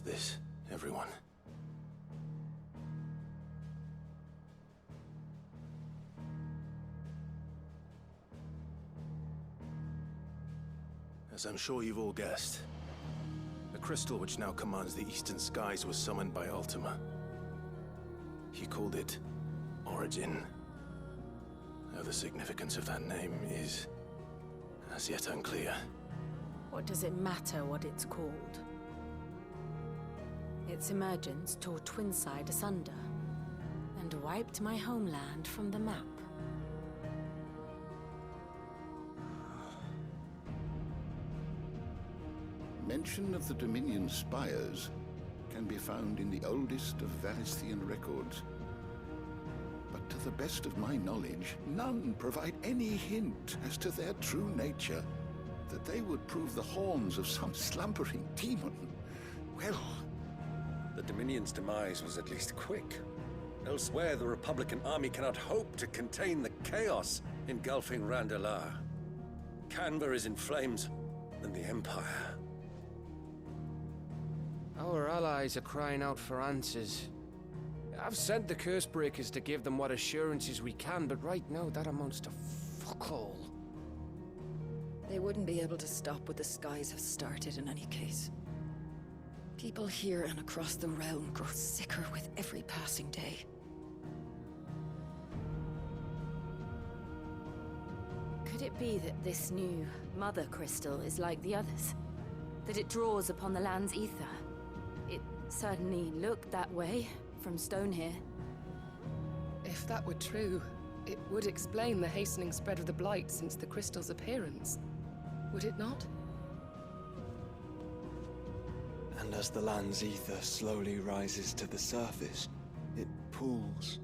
accept this, everyone. As I'm sure you've all guessed, the crystal which now commands the eastern skies was summoned by Ultima. He called it Origin. Though the significance of that name is as yet unclear. What does it matter what it's called? Its emergence tore Twinside asunder and wiped my homeland from the map. Mention of the Dominion spires can be found in the oldest of Valisthian records. But to the best of my knowledge, none provide any hint as to their true nature. That they would prove the horns of some slumbering demon. Well... The Dominion's demise was at least quick. Elsewhere, the Republican army cannot hope to contain the chaos engulfing Randalar. Canva is in flames, and the Empire. Our allies are crying out for answers. I've sent the Cursebreakers to give them what assurances we can, but right now that amounts to fuck all. They wouldn't be able to stop what the skies have started in any case. People here and across the realm grow sicker with every passing day. Could it be that this new Mother Crystal is like the others? That it draws upon the land's ether? It certainly looked that way from stone here. If that were true, it would explain the hastening spread of the Blight since the crystal's appearance. Would it not? And as the land's ether slowly rises to the surface, it pools,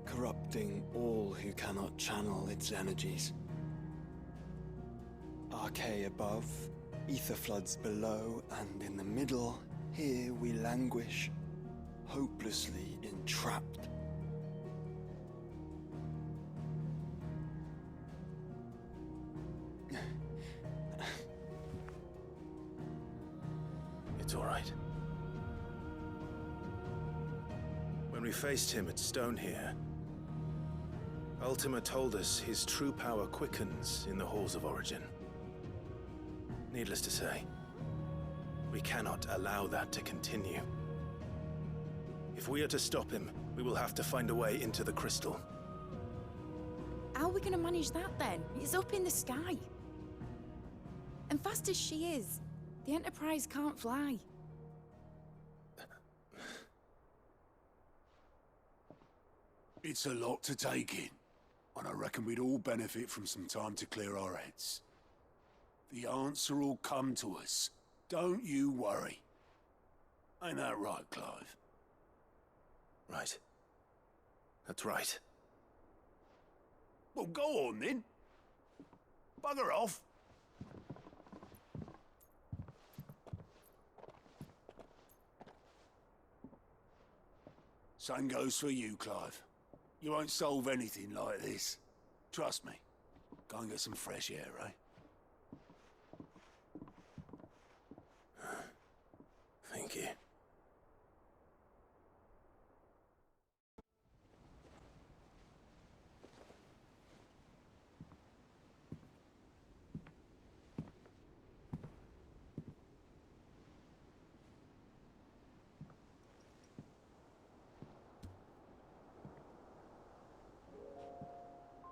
corrupting all who cannot channel its energies. Archay above, ether floods below, and in the middle, here we languish, hopelessly entrapped. It's all right. When we faced him at Stone here, Ultima told us his true power quickens in the halls of Origin. Needless to say, we cannot allow that to continue. If we are to stop him, we will have to find a way into the crystal. How are we going to manage that then? It's up in the sky. And fast as she is, the Enterprise can't fly. It's a lot to take in, and I reckon we'd all benefit from some time to clear our heads. The answer will come to us. Don't you worry. Ain't that right, Clive? Right. That's right. Well, go on then. Bugger off. Same goes for you, Clive. You won't solve anything like this. Trust me. Go and get some fresh air, eh? Thank you.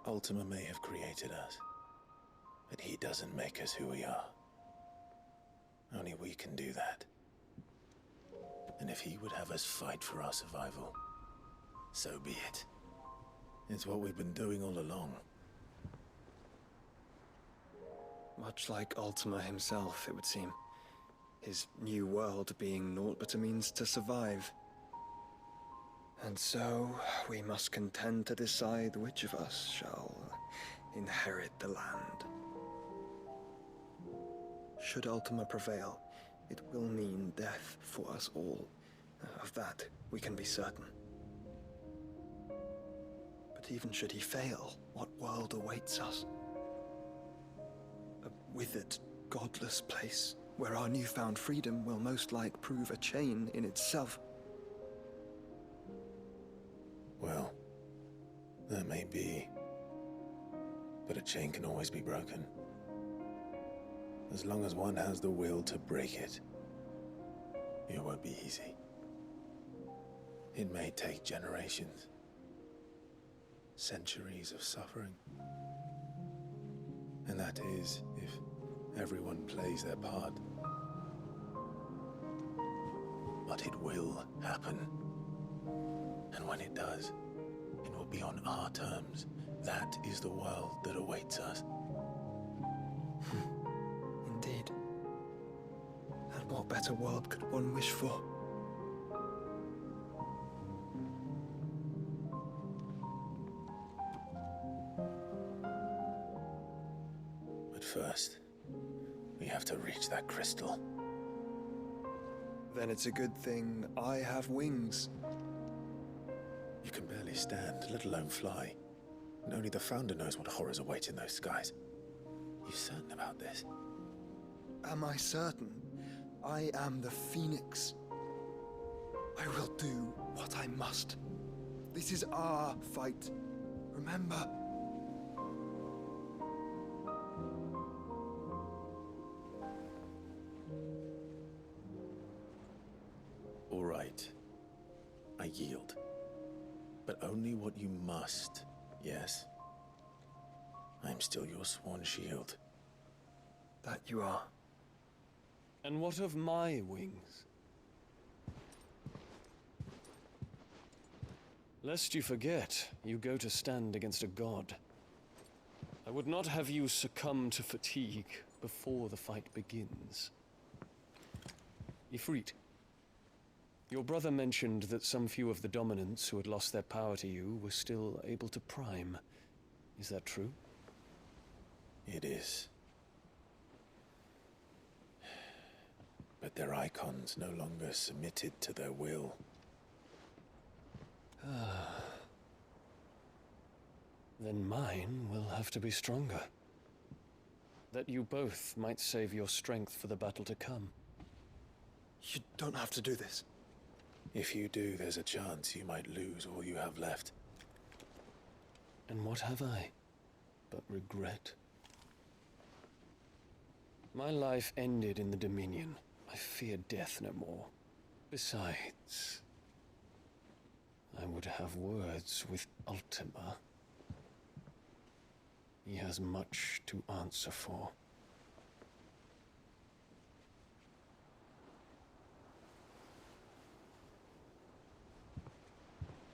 Ultima may have created us, but he doesn't make us who we are. Only we can do that. And if he would have us fight for our survival, so be it. It's what we've been doing all along. Much like Ultima himself, it would seem. His new world being naught but a means to survive. And so, we must contend to decide which of us shall inherit the land. Should Ultima prevail, it will mean death for us all. Of that, we can be certain. But even should he fail, what world awaits us? A withered, godless place where our newfound freedom will most like prove a chain in itself. Well, that may be. But a chain can always be broken. As long as one has the will to break it. It won't be easy. It may take generations. Centuries of suffering. And that is if everyone plays their part. But it will happen. And when it does, it will be on our terms. That is the world that awaits us. Indeed. And what better world could one wish for? But first, we have to reach that crystal. Then it's a good thing I have wings. You can barely stand, let alone fly. And only the Founder knows what horrors await in those skies. You certain about this? Am I certain? I am the Phoenix. I will do what I must. This is our fight. Remember? All right. I yield. But only what you must, yes? I am still your sworn shield. That you are. And what of my wings? Lest you forget, you go to stand against a god. I would not have you succumb to fatigue before the fight begins. Ifrit, your brother mentioned that some few of the dominants who had lost their power to you were still able to prime. Is that true? It is. But their icons no longer submitted to their will. Then mine will have to be stronger. That you both might save your strength for the battle to come. You don't have to do this. If you do, there's a chance you might lose all you have left. And what have I but regret? My life ended in the Dominion. I fear death no more. Besides, I would have words with Ultima. He has much to answer for.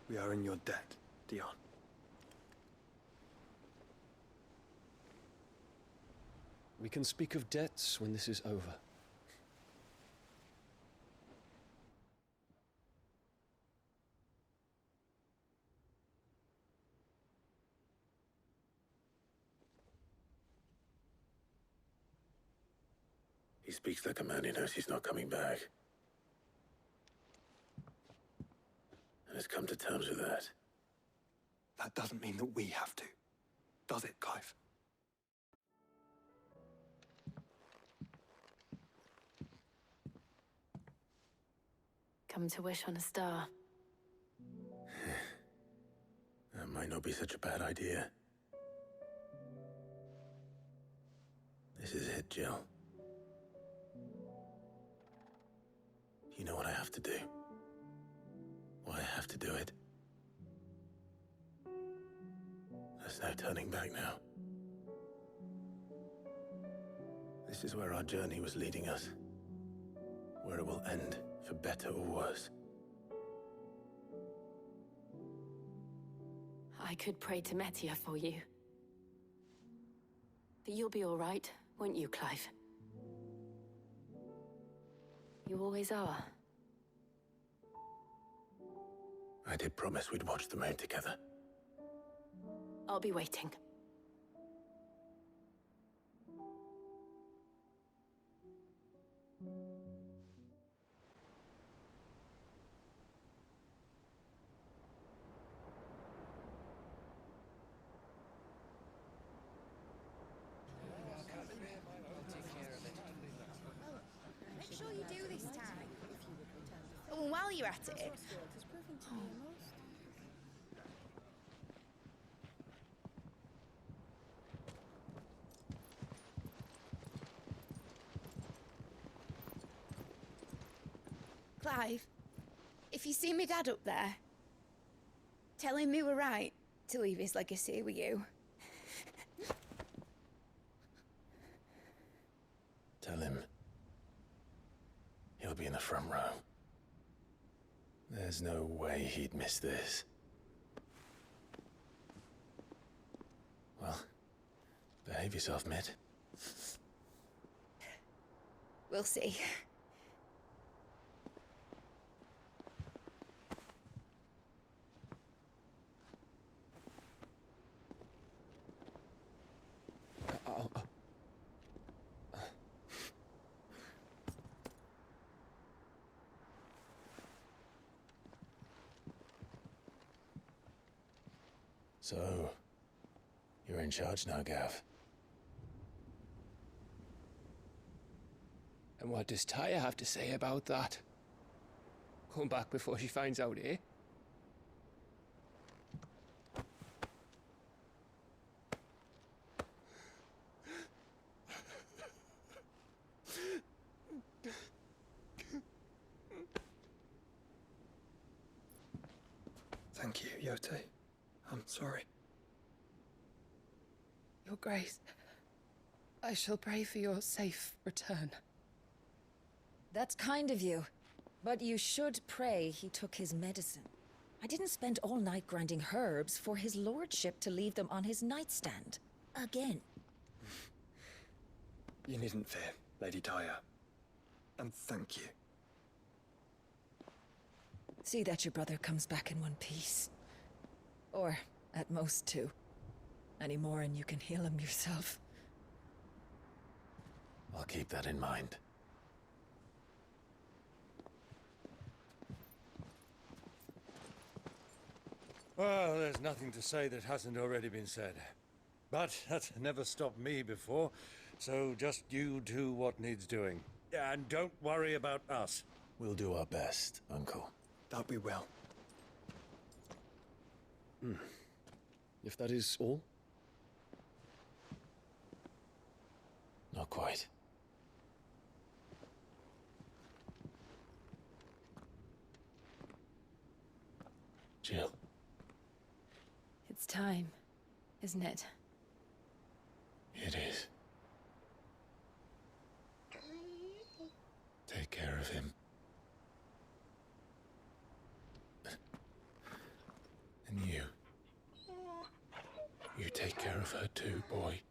We are in your debt, Dion. We can speak of debts when this is over. He speaks like a man who knows he's not coming back. And has come to terms with that. That doesn't mean that we have to, does it, Clive? Come to wish on a star. That might not be such a bad idea. This is it, Jill. You know what I have to do. Why I have to do it. There's no turning back now. This is where our journey was leading us. Where it will end, for better or worse. I could pray to Metia for you. But you'll be all right, won't you, Clive? You always are. I did promise we'd watch the moon together. I'll be waiting. you're at it. Clive, if you see me dad up there, tell him we were right to leave his legacy with you. Tell him he'll be in the front row. There's no way he'd miss this. Well, behave yourself, Mitt. We'll see. So, you're in charge now, Gav. And what does Tyre have to say about that? Come back before she finds out, eh? Thank you, Yote. I'm sorry. Your Grace, I shall pray for your safe return. That's kind of you. But you should pray he took his medicine. I didn't spend all night grinding herbs for his lordship to leave them on his nightstand. Again. You needn't fear, Lady Tyre. And thank you. See that your brother comes back in one piece. Or, at most, two. Any more and you can heal him yourself. I'll keep that in mind. Well, there's nothing to say that hasn't already been said. But that's never stopped me before, so just you do what needs doing. And don't worry about us. We'll do our best, Uncle. That we will. If that is all? Not quite. Jill. It's time, isn't it? It is. Take care of him. And you. You take care of her too, boy.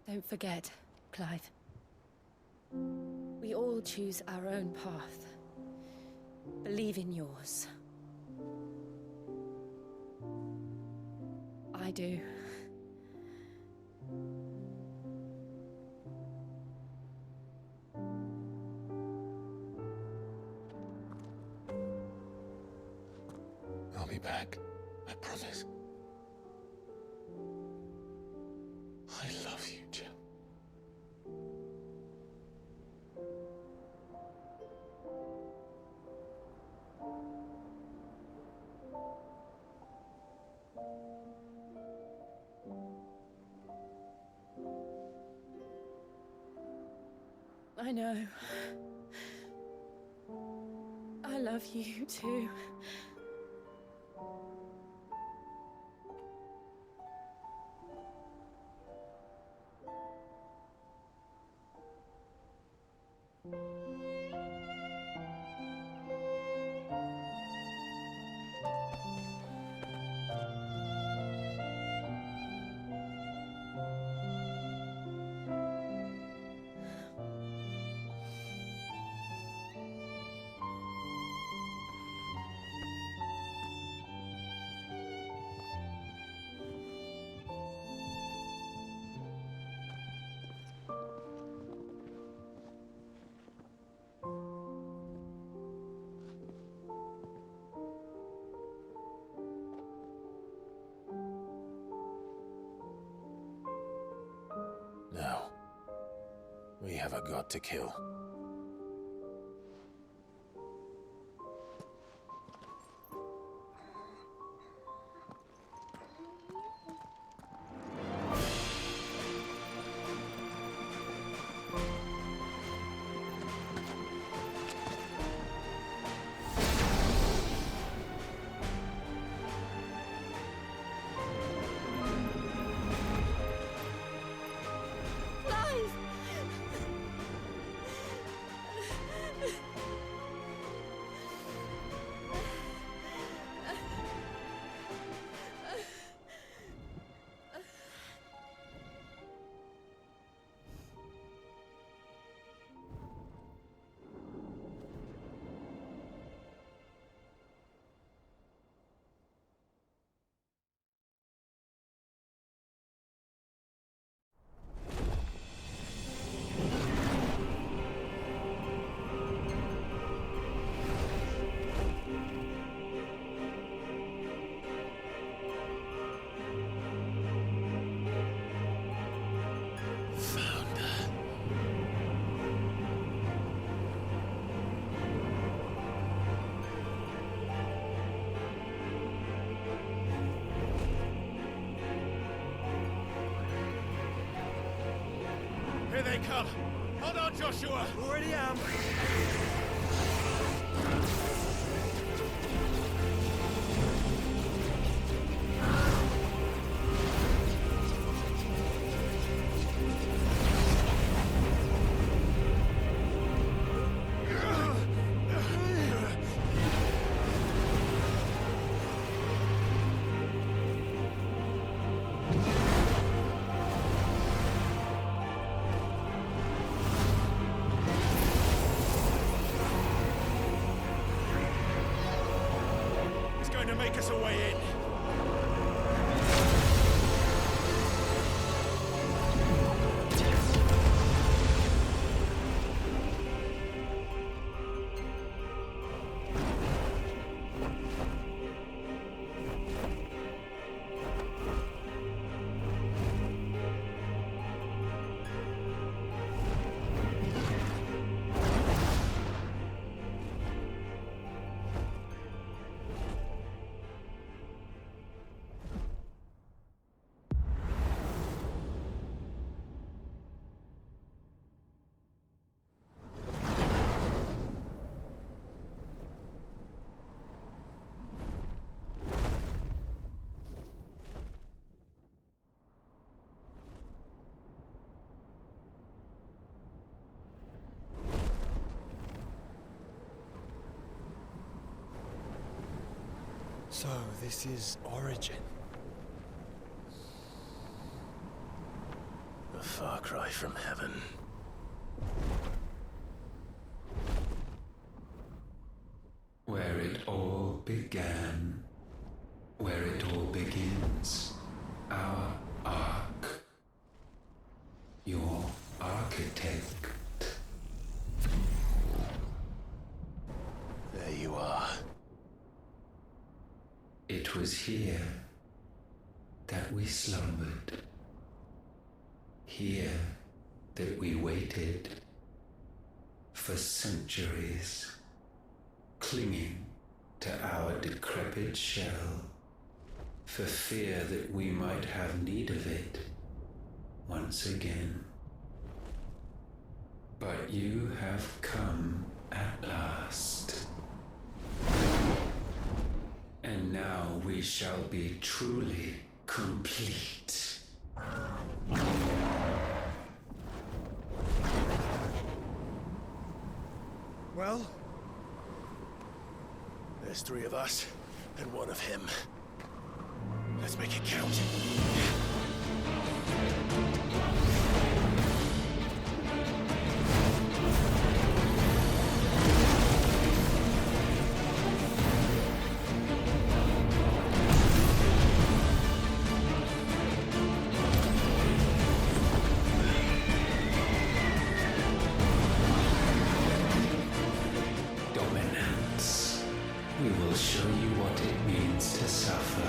Don't forget, Clive. We all choose our own path. Believe in yours. I do. I'll be back. I promise. I love you, Jill. I know. I love you too. have a god to kill. Here they come! Hold on, Joshua! Already am. To make us a way in. So, this is Origin. A far cry from heaven. Where it all began, where it all begins, our ark, your architect. There you are. It was here that we slumbered, here that we waited for centuries, clinging to our decrepit shell, for fear that we might have need of it once again. But you have come at last. And now we shall be truly complete. Well? There's 3 of us, and 1 of him. Let's make it count. We will show you what it means to suffer.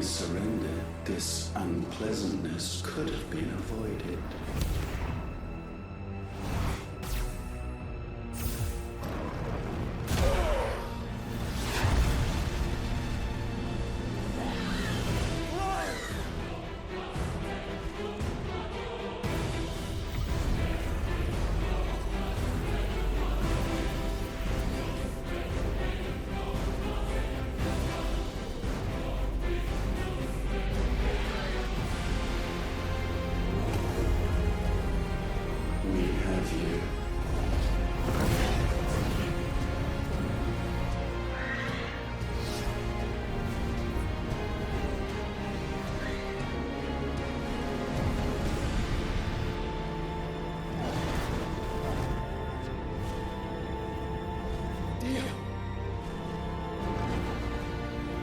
we surrendered, this unpleasantness could have been avoided. We have you.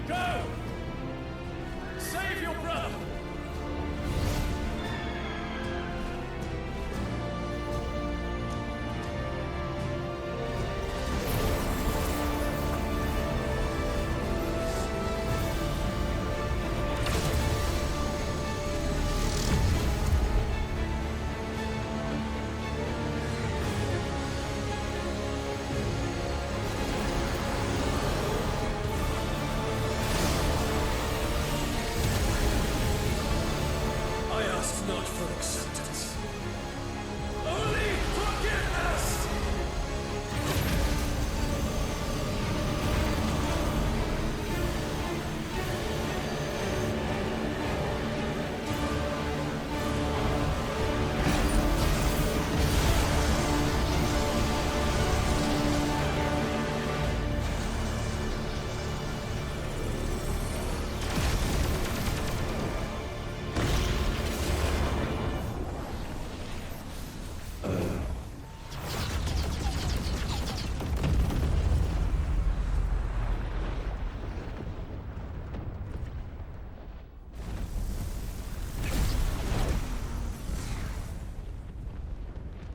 Go! Save your brother! I ask not for acceptance. Only forgiveness!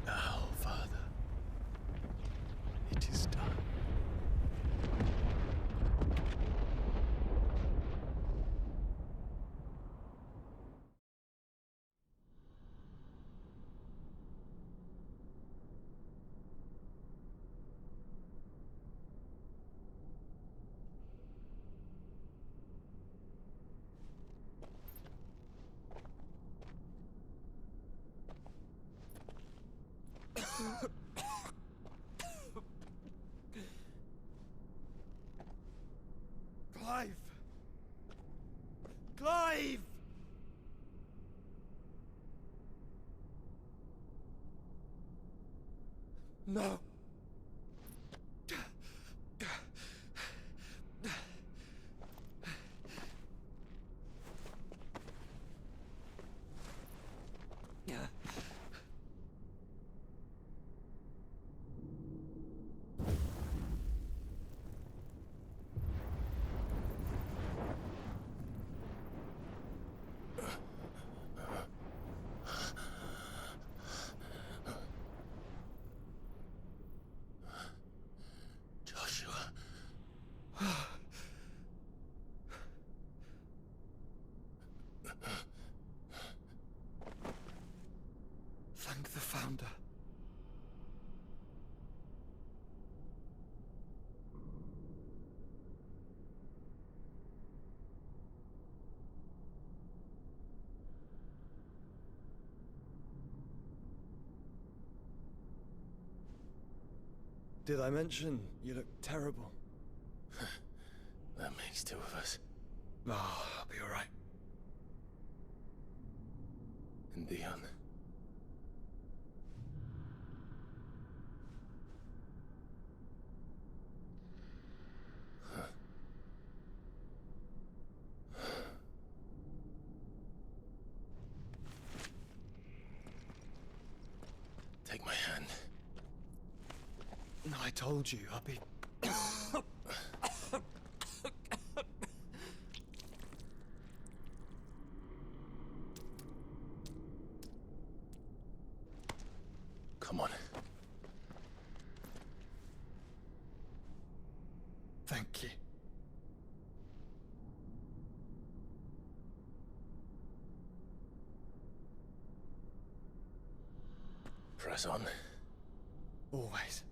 Now, Father, it is done. Clive! Clive! No. Joshua. Thank the Founder. Did I mention you look terrible? That makes two of us. Oh, I'll be alright. And Dion. Take my hand. I told you I'll be... Come on. Thank you. Press on. Always.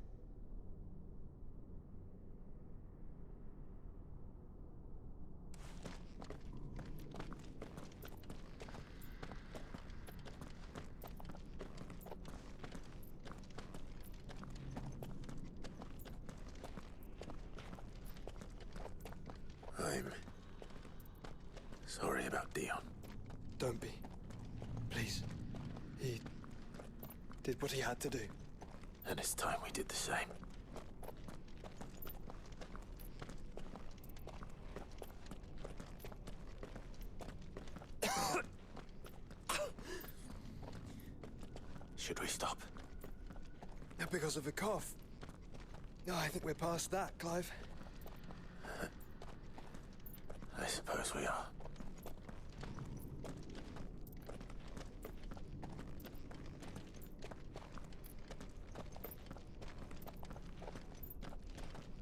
I'm sorry about Dion. Don't be. Please. He did what he had to do. And it's time we did the same. Should we stop? Because of the cough. No, I think we're past that, Clive. I suppose we are.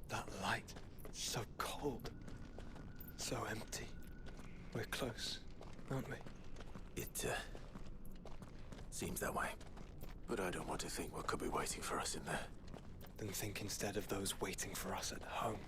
That light. So cold. So empty. We're close, aren't we? It, seems that way. But I don't want to think what could be waiting for us in there. Then think instead of those waiting for us at home.